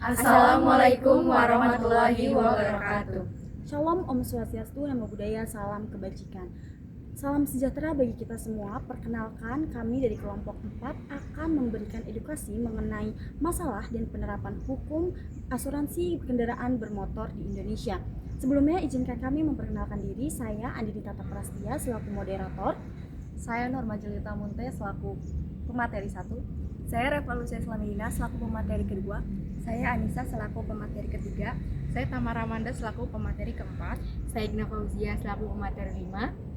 Assalamualaikum warahmatullahi wabarakatuh. Shalom, Om Swastiastu, Namo Buddhaya, salam kebajikan. Salam sejahtera bagi kita semua. Perkenalkan, kami dari kelompok 4 akan memberikan edukasi mengenai masalah dan penerapan hukum asuransi kendaraan bermotor di Indonesia. Sebelumnya, izinkan kami memperkenalkan diri. Saya Andini Tata Prastia selaku moderator. Saya Norma Jelita Munte selaku pemateri 1. Saya Revolusia Slamina selaku pemateri kedua. Saya Anissa selaku pemateri ketiga. Saya Tamara Amanda selaku pemateri keempat. Saya Igna Fauzia selaku pemateri 5.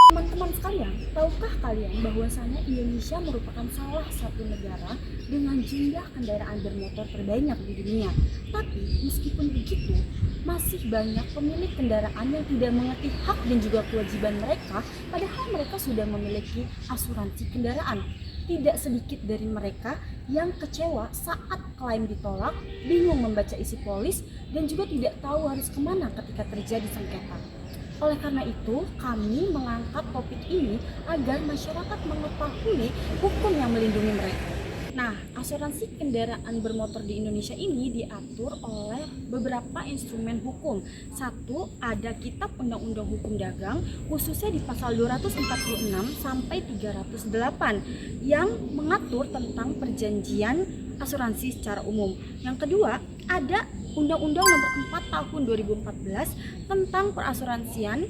Teman-teman sekalian, tahukah kalian bahwasanya Indonesia merupakan salah satu negara dengan jumlah kendaraan bermotor terbanyak di dunia? Tapi meskipun begitu, masih banyak pemilik kendaraan yang tidak mengerti hak dan juga kewajiban mereka, padahal mereka sudah memiliki asuransi kendaraan. Tidak sedikit dari mereka yang kecewa saat klaim ditolak, bingung membaca isi polis, dan juga tidak tahu harus kemana ketika terjadi sengketa. Oleh karena itu, kami mengangkat topik ini agar masyarakat mengetahui hukum yang melindungi mereka. Nah, asuransi kendaraan bermotor di Indonesia ini diatur oleh beberapa instrumen hukum. Satu, ada Kitab Undang-Undang Hukum Dagang, khususnya di pasal 246 sampai 308 yang mengatur tentang perjanjian asuransi secara umum. Yang kedua, ada Undang-Undang Nomor 4 Tahun 2014 tentang perasuransian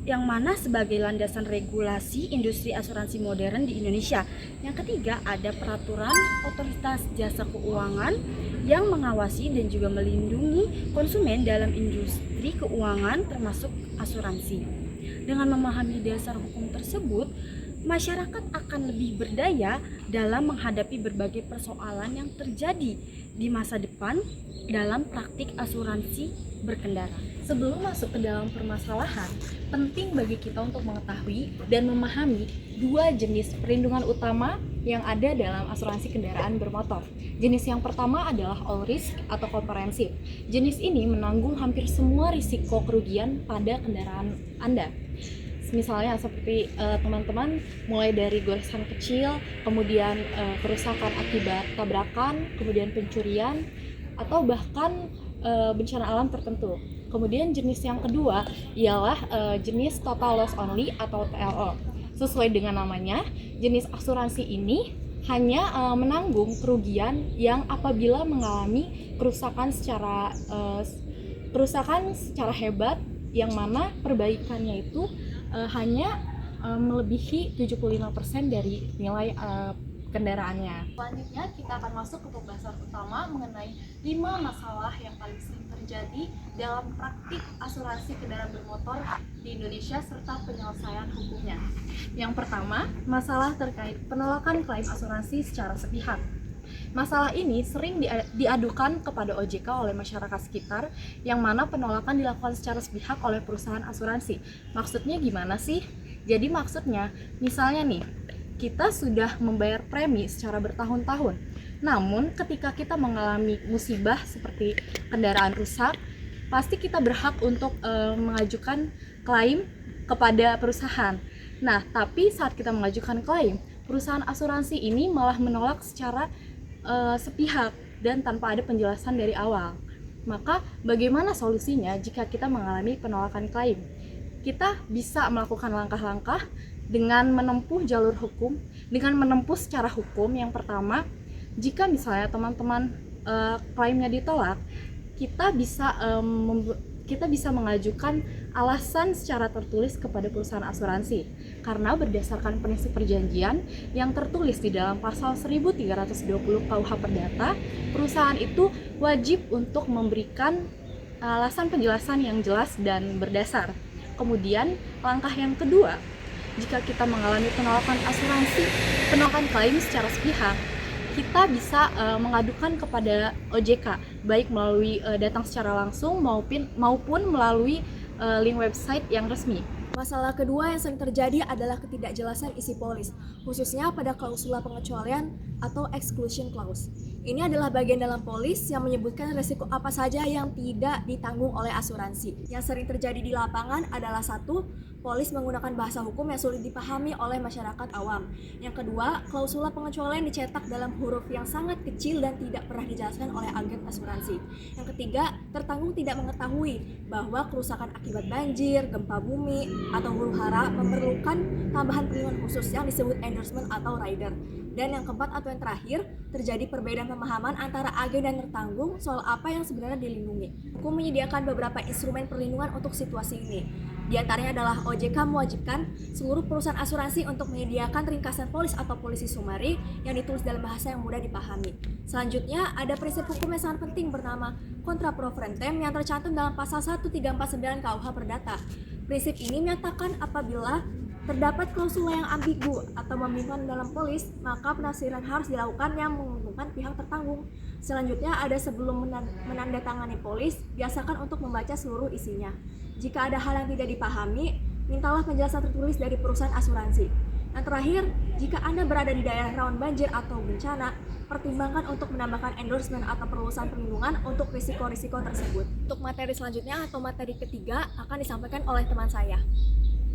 yang mana sebagai landasan regulasi industri asuransi modern di Indonesia. Yang ketiga, ada Peraturan Otoritas Jasa Keuangan yang mengawasi dan juga melindungi konsumen dalam industri keuangan termasuk asuransi. Dengan memahami dasar hukum tersebut, masyarakat akan lebih berdaya dalam menghadapi berbagai persoalan yang terjadi di masa depan dalam praktik asuransi berkendara. Sebelum masuk ke dalam permasalahan, penting bagi kita untuk mengetahui dan memahami dua jenis perlindungan utama yang ada dalam asuransi kendaraan bermotor. Jenis yang pertama adalah all risk atau komprehensif. Jenis ini menanggung hampir semua risiko kerugian pada kendaraan Anda. Misalnya seperti teman-teman mulai dari goresan kecil, kemudian kerusakan akibat tabrakan, kemudian pencurian, atau bahkan bencana alam tertentu. Kemudian jenis yang kedua ialah jenis total loss only atau TLO. Sesuai dengan namanya, jenis asuransi ini hanya menanggung kerugian yang apabila mengalami kerusakan secara hebat, yang mana perbaikannya itu hanya melebihi 75% dari nilai kendaraannya. Selanjutnya kita akan masuk ke pembahasan utama mengenai 5 masalah yang paling sering terjadi dalam praktik asuransi kendaraan bermotor di Indonesia serta penyelesaian hukumnya. Yang pertama, masalah terkait penolakan klaim asuransi secara sepihak. Masalah ini sering diadukan kepada OJK oleh masyarakat sekitar, yang mana penolakan dilakukan secara sepihak oleh perusahaan asuransi. Maksudnya gimana sih? Jadi maksudnya, misalnya nih, kita sudah membayar premi secara bertahun-tahun, namun ketika kita mengalami musibah seperti kendaraan rusak, pasti kita berhak untuk mengajukan klaim kepada perusahaan. Nah, tapi saat kita mengajukan klaim, perusahaan asuransi ini malah menolak secara sepihak dan tanpa ada penjelasan dari awal. Maka bagaimana solusinya jika kita mengalami penolakan klaim? Kita bisa melakukan langkah-langkah dengan menempuh jalur hukum, dengan menempuh secara hukum. Yang pertama, jika misalnya teman-teman klaimnya ditolak, kita bisa mengajukan alasan secara tertulis kepada perusahaan asuransi, karena berdasarkan prinsip perjanjian yang tertulis di dalam pasal 1320 KUH Perdata, perusahaan itu wajib untuk memberikan alasan penjelasan yang jelas dan berdasar. Kemudian langkah yang kedua, jika kita mengalami penolakan klaim secara sepihak, kita bisa mengadukan kepada OJK, baik melalui datang secara langsung maupun melalui link website yang resmi. Masalah kedua yang sering terjadi adalah ketidakjelasan isi polis, khususnya pada klausula pengecualian atau exclusion clause. Ini adalah bagian dalam polis yang menyebutkan risiko apa saja yang tidak ditanggung oleh asuransi. Yang sering terjadi di lapangan adalah 1. Polis menggunakan bahasa hukum yang sulit dipahami oleh masyarakat awam. Yang kedua, klausula pengecualian dicetak dalam huruf yang sangat kecil dan tidak pernah dijelaskan oleh agen asuransi. Yang ketiga, tertanggung tidak mengetahui bahwa kerusakan akibat banjir, gempa bumi, atau huru-hara memerlukan tambahan perlindungan khusus yang disebut endorsement atau rider. Dan yang keempat atau yang terakhir, terjadi perbedaan pemahaman antara agen dan tertanggung soal apa yang sebenarnya dilindungi. Hukum menyediakan beberapa instrumen perlindungan untuk situasi ini. Di antaranya adalah OJK mewajibkan seluruh perusahaan asuransi untuk menyediakan ringkasan polis atau polisi sumari yang ditulis dalam bahasa yang mudah dipahami. Selanjutnya, ada prinsip hukum yang sangat penting bernama contra pro frentem yang tercantum dalam pasal 1349 KUH Perdata. Prinsip ini menyatakan apabila terdapat klausula yang ambigu atau membingungkan dalam polis, maka penafsiran harus dilakukan yang menguntungkan pihak tertanggung. Selanjutnya, ada sebelum menandatangani polis, biasakan untuk membaca seluruh isinya. Jika ada hal yang tidak dipahami, mintalah penjelasan tertulis dari perusahaan asuransi. Yang terakhir, jika Anda berada di daerah rawan banjir atau bencana, pertimbangkan untuk menambahkan endorsement atau perluasan perlindungan untuk risiko-risiko tersebut. Untuk materi selanjutnya atau materi ketiga akan disampaikan oleh teman saya.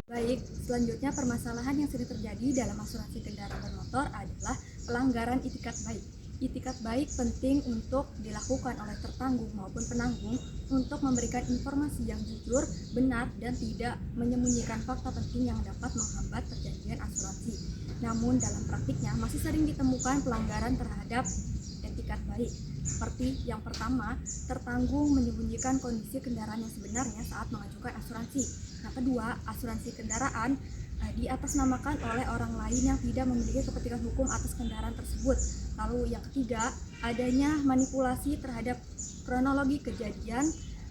Baik, selanjutnya permasalahan yang sering terjadi dalam asuransi kendaraan bermotor adalah pelanggaran itikat baik. Itikat baik penting untuk dilakukan oleh tertanggung maupun penanggung untuk memberikan informasi yang jujur, benar, dan tidak menyembunyikan fakta penting yang dapat menghambat perjanjian asuransi. Namun dalam praktiknya masih sering ditemukan pelanggaran terhadap etikat baik. Seperti yang pertama, tertanggung menyembunyikan kondisi kendaraan yang sebenarnya saat mengajukan asuransi. Yang kedua, asuransi kendaraan diatasnamakan oleh orang lain yang tidak memiliki kepentingan hukum atas kendaraan tersebut. Lalu yang ketiga, adanya manipulasi terhadap kronologi kejadian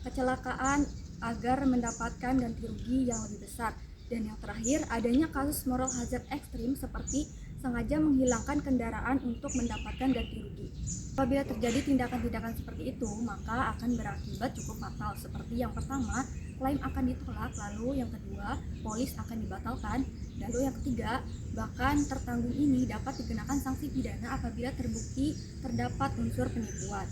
kecelakaan agar mendapatkan ganti rugi yang lebih besar. Dan yang terakhir, adanya kasus moral hazard ekstrim seperti sengaja menghilangkan kendaraan untuk mendapatkan ganti rugi. Apabila terjadi tindakan-tindakan seperti itu, maka akan berakibat cukup fatal. Seperti yang pertama, klaim akan ditolak, lalu yang kedua, polis akan dibatalkan, lalu yang ketiga, bahkan tertanggung ini dapat dikenakan sanksi pidana apabila terbukti terdapat unsur penipuan.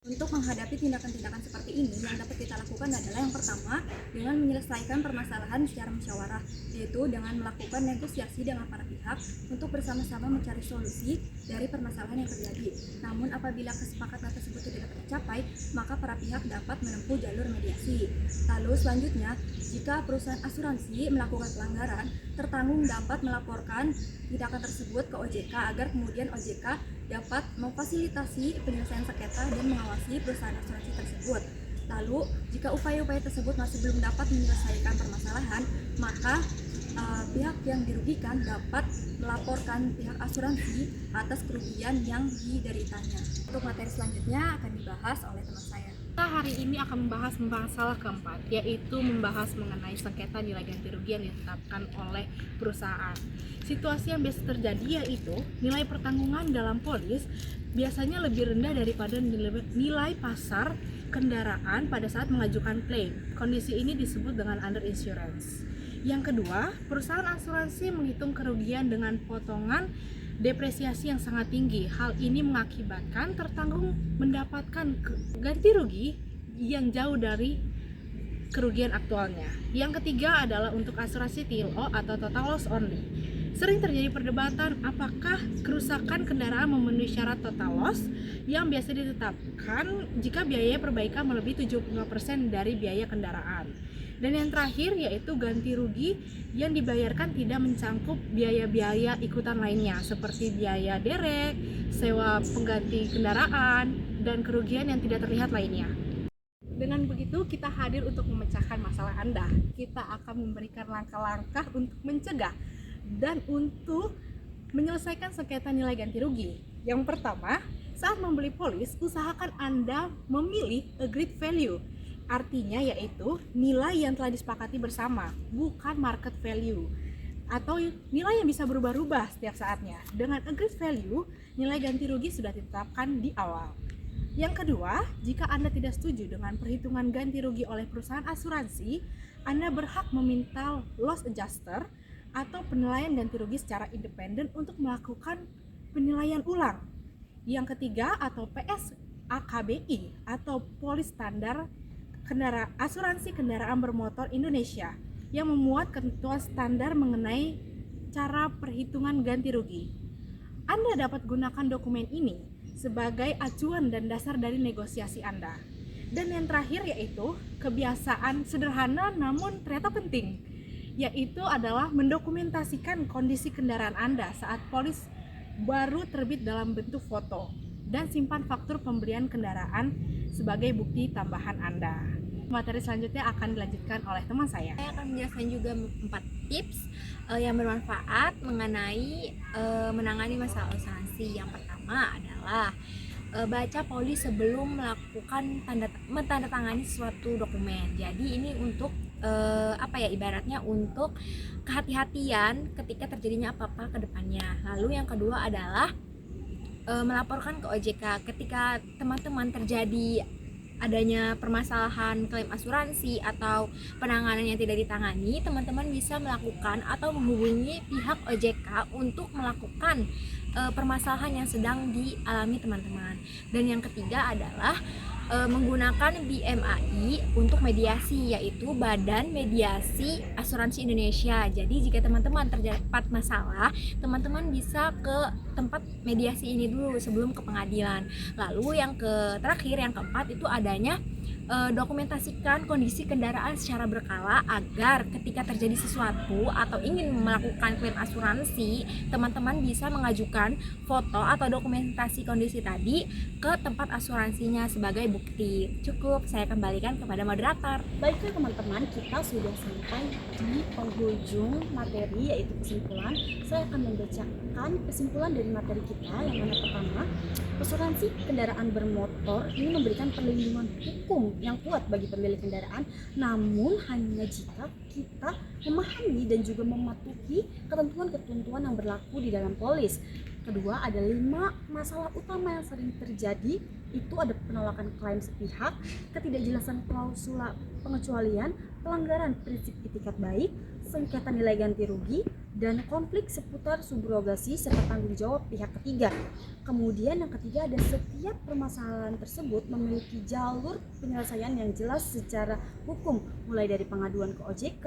Untuk menghadapi tindakan-tindakan seperti ini, yang dapat kita lakukan adalah yang pertama, dengan menyelesaikan permasalahan secara musyawarah, yaitu dengan melakukan negosiasi dengan para pihak untuk bersama-sama mencari solusi dari permasalahan yang terjadi. Namun apabila kesepakatan tersebut tidak dapat tercapai, maka para pihak dapat menempuh jalur mediasi. Lalu selanjutnya, jika perusahaan asuransi melakukan pelanggaran, tertanggung dapat melaporkan tindakan tersebut ke OJK agar kemudian OJK dapat memfasilitasi penyelesaian sengketa dan mengawasi perusahaan asuransi tersebut. Lalu, jika upaya-upaya tersebut masih belum dapat menyelesaikan permasalahan, maka pihak yang dirugikan dapat melaporkan pihak asuransi atas kerugian yang dideritanya. Untuk materi selanjutnya akan dibahas oleh teman saya. Kita hari ini akan membahas masalah keempat, yaitu membahas mengenai sengketa nilai ganti rugi yang ditetapkan oleh perusahaan. Situasi yang biasa terjadi yaitu nilai pertanggungan dalam polis biasanya lebih rendah daripada nilai pasar kendaraan pada saat mengajukan klaim. Kondisi ini disebut dengan under insurance. Yang kedua, perusahaan asuransi menghitung kerugian dengan potongan depresiasi yang sangat tinggi. Hal ini mengakibatkan tertanggung mendapatkan ganti rugi yang jauh dari kerugian aktualnya. Yang ketiga adalah untuk asuransi TLO atau total loss only. Sering terjadi perdebatan apakah kerusakan kendaraan memenuhi syarat total loss yang biasa ditetapkan jika biaya perbaikan melebihi 75% dari biaya kendaraan. Dan yang terakhir yaitu ganti rugi yang dibayarkan tidak mencangkup biaya-biaya ikutan lainnya seperti biaya derek, sewa pengganti kendaraan, dan kerugian yang tidak terlihat lainnya. Dengan begitu kita hadir untuk memecahkan masalah Anda. Kita akan memberikan langkah-langkah untuk mencegah dan untuk menyelesaikan sengketa nilai ganti rugi. Yang pertama, saat membeli polis, usahakan Anda memilih agreed value. Artinya yaitu nilai yang telah disepakati bersama, bukan market value atau nilai yang bisa berubah-ubah setiap saatnya. Dengan agreed value, nilai ganti rugi sudah ditetapkan di awal. Yang kedua, jika Anda tidak setuju dengan perhitungan ganti rugi oleh perusahaan asuransi, Anda berhak meminta loss adjuster atau penilaian ganti rugi secara independen untuk melakukan penilaian ulang. Yang ketiga atau PSAKBI atau Polis Standar Asuransi Kendaraan Bermotor Indonesia. yang memuat ketentuan standar mengenai cara perhitungan ganti rugi. Anda dapat gunakan dokumen ini sebagai acuan dan dasar dari negosiasi Anda. Dan yang terakhir yaitu kebiasaan sederhana namun ternyata penting, yaitu adalah mendokumentasikan kondisi kendaraan Anda saat polis baru terbit dalam bentuk foto, dan simpan faktur pembelian kendaraan sebagai bukti tambahan Anda. Materi selanjutnya akan dilanjutkan oleh teman saya. Saya akan menjelaskan juga 4 tips yang bermanfaat mengenai menangani masalah asuransi. Yang pertama adalah baca polis sebelum melakukan mentandatangani suatu dokumen. Jadi ini untuk ibaratnya untuk kehati-hatian ketika terjadinya apa-apa ke depannya. Lalu yang kedua adalah melaporkan ke OJK ketika teman-teman terjadi adanya permasalahan klaim asuransi atau penanganan yang tidak ditangani, teman-teman bisa melakukan atau menghubungi pihak OJK untuk melakukan permasalahan yang sedang dialami teman-teman. Dan yang ketiga adalah menggunakan BMAI untuk mediasi, yaitu Badan Mediasi Asuransi Indonesia. Jadi jika teman-teman terdapat masalah, teman-teman bisa ke tempat mediasi ini dulu sebelum ke pengadilan. Lalu yang terakhir, yang keempat itu adanya dokumentasikan kondisi kendaraan secara berkala agar ketika terjadi sesuatu atau ingin melakukan klaim asuransi, teman-teman bisa mengajukan foto atau dokumentasi kondisi tadi ke tempat asuransinya sebagai bukti. Cukup, saya kembalikan kepada moderator. Baiklah teman-teman, kita sudah sampai di penghujung materi, yaitu kesimpulan. Saya akan membacakan kesimpulan dari materi kita. Yang mana pertama, asuransi kendaraan bermotor ini memberikan perlindungan hukum yang kuat bagi pemilik kendaraan, namun hanya jika kita memahami dan juga mematuhi ketentuan-ketentuan yang berlaku di dalam polis. Kedua, ada 5 masalah utama yang sering terjadi, itu ada penolakan klaim sepihak, ketidakjelasan klausula pengecualian, pelanggaran prinsip itikat baik, sengketa nilai ganti rugi, dan konflik seputar subrogasi serta tanggung jawab pihak ketiga. Kemudian yang ketiga, ada setiap permasalahan tersebut memiliki jalur penyelesaian yang jelas secara hukum, mulai dari pengaduan ke OJK,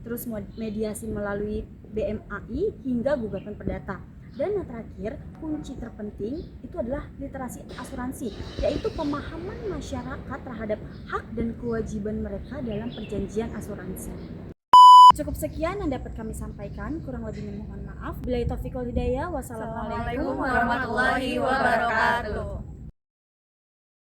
terus mediasi melalui BMAI hingga gugatan perdata. Dan yang terakhir, kunci terpenting itu adalah literasi asuransi, yaitu pemahaman masyarakat terhadap hak dan kewajiban mereka dalam perjanjian asuransi. Cukup sekian yang dapat kami sampaikan, kurang lebihnya mohon maaf. Billahi taufiq wal hidayah. Wassalamualaikum Assalamualaikum warahmatullahi wabarakatuh.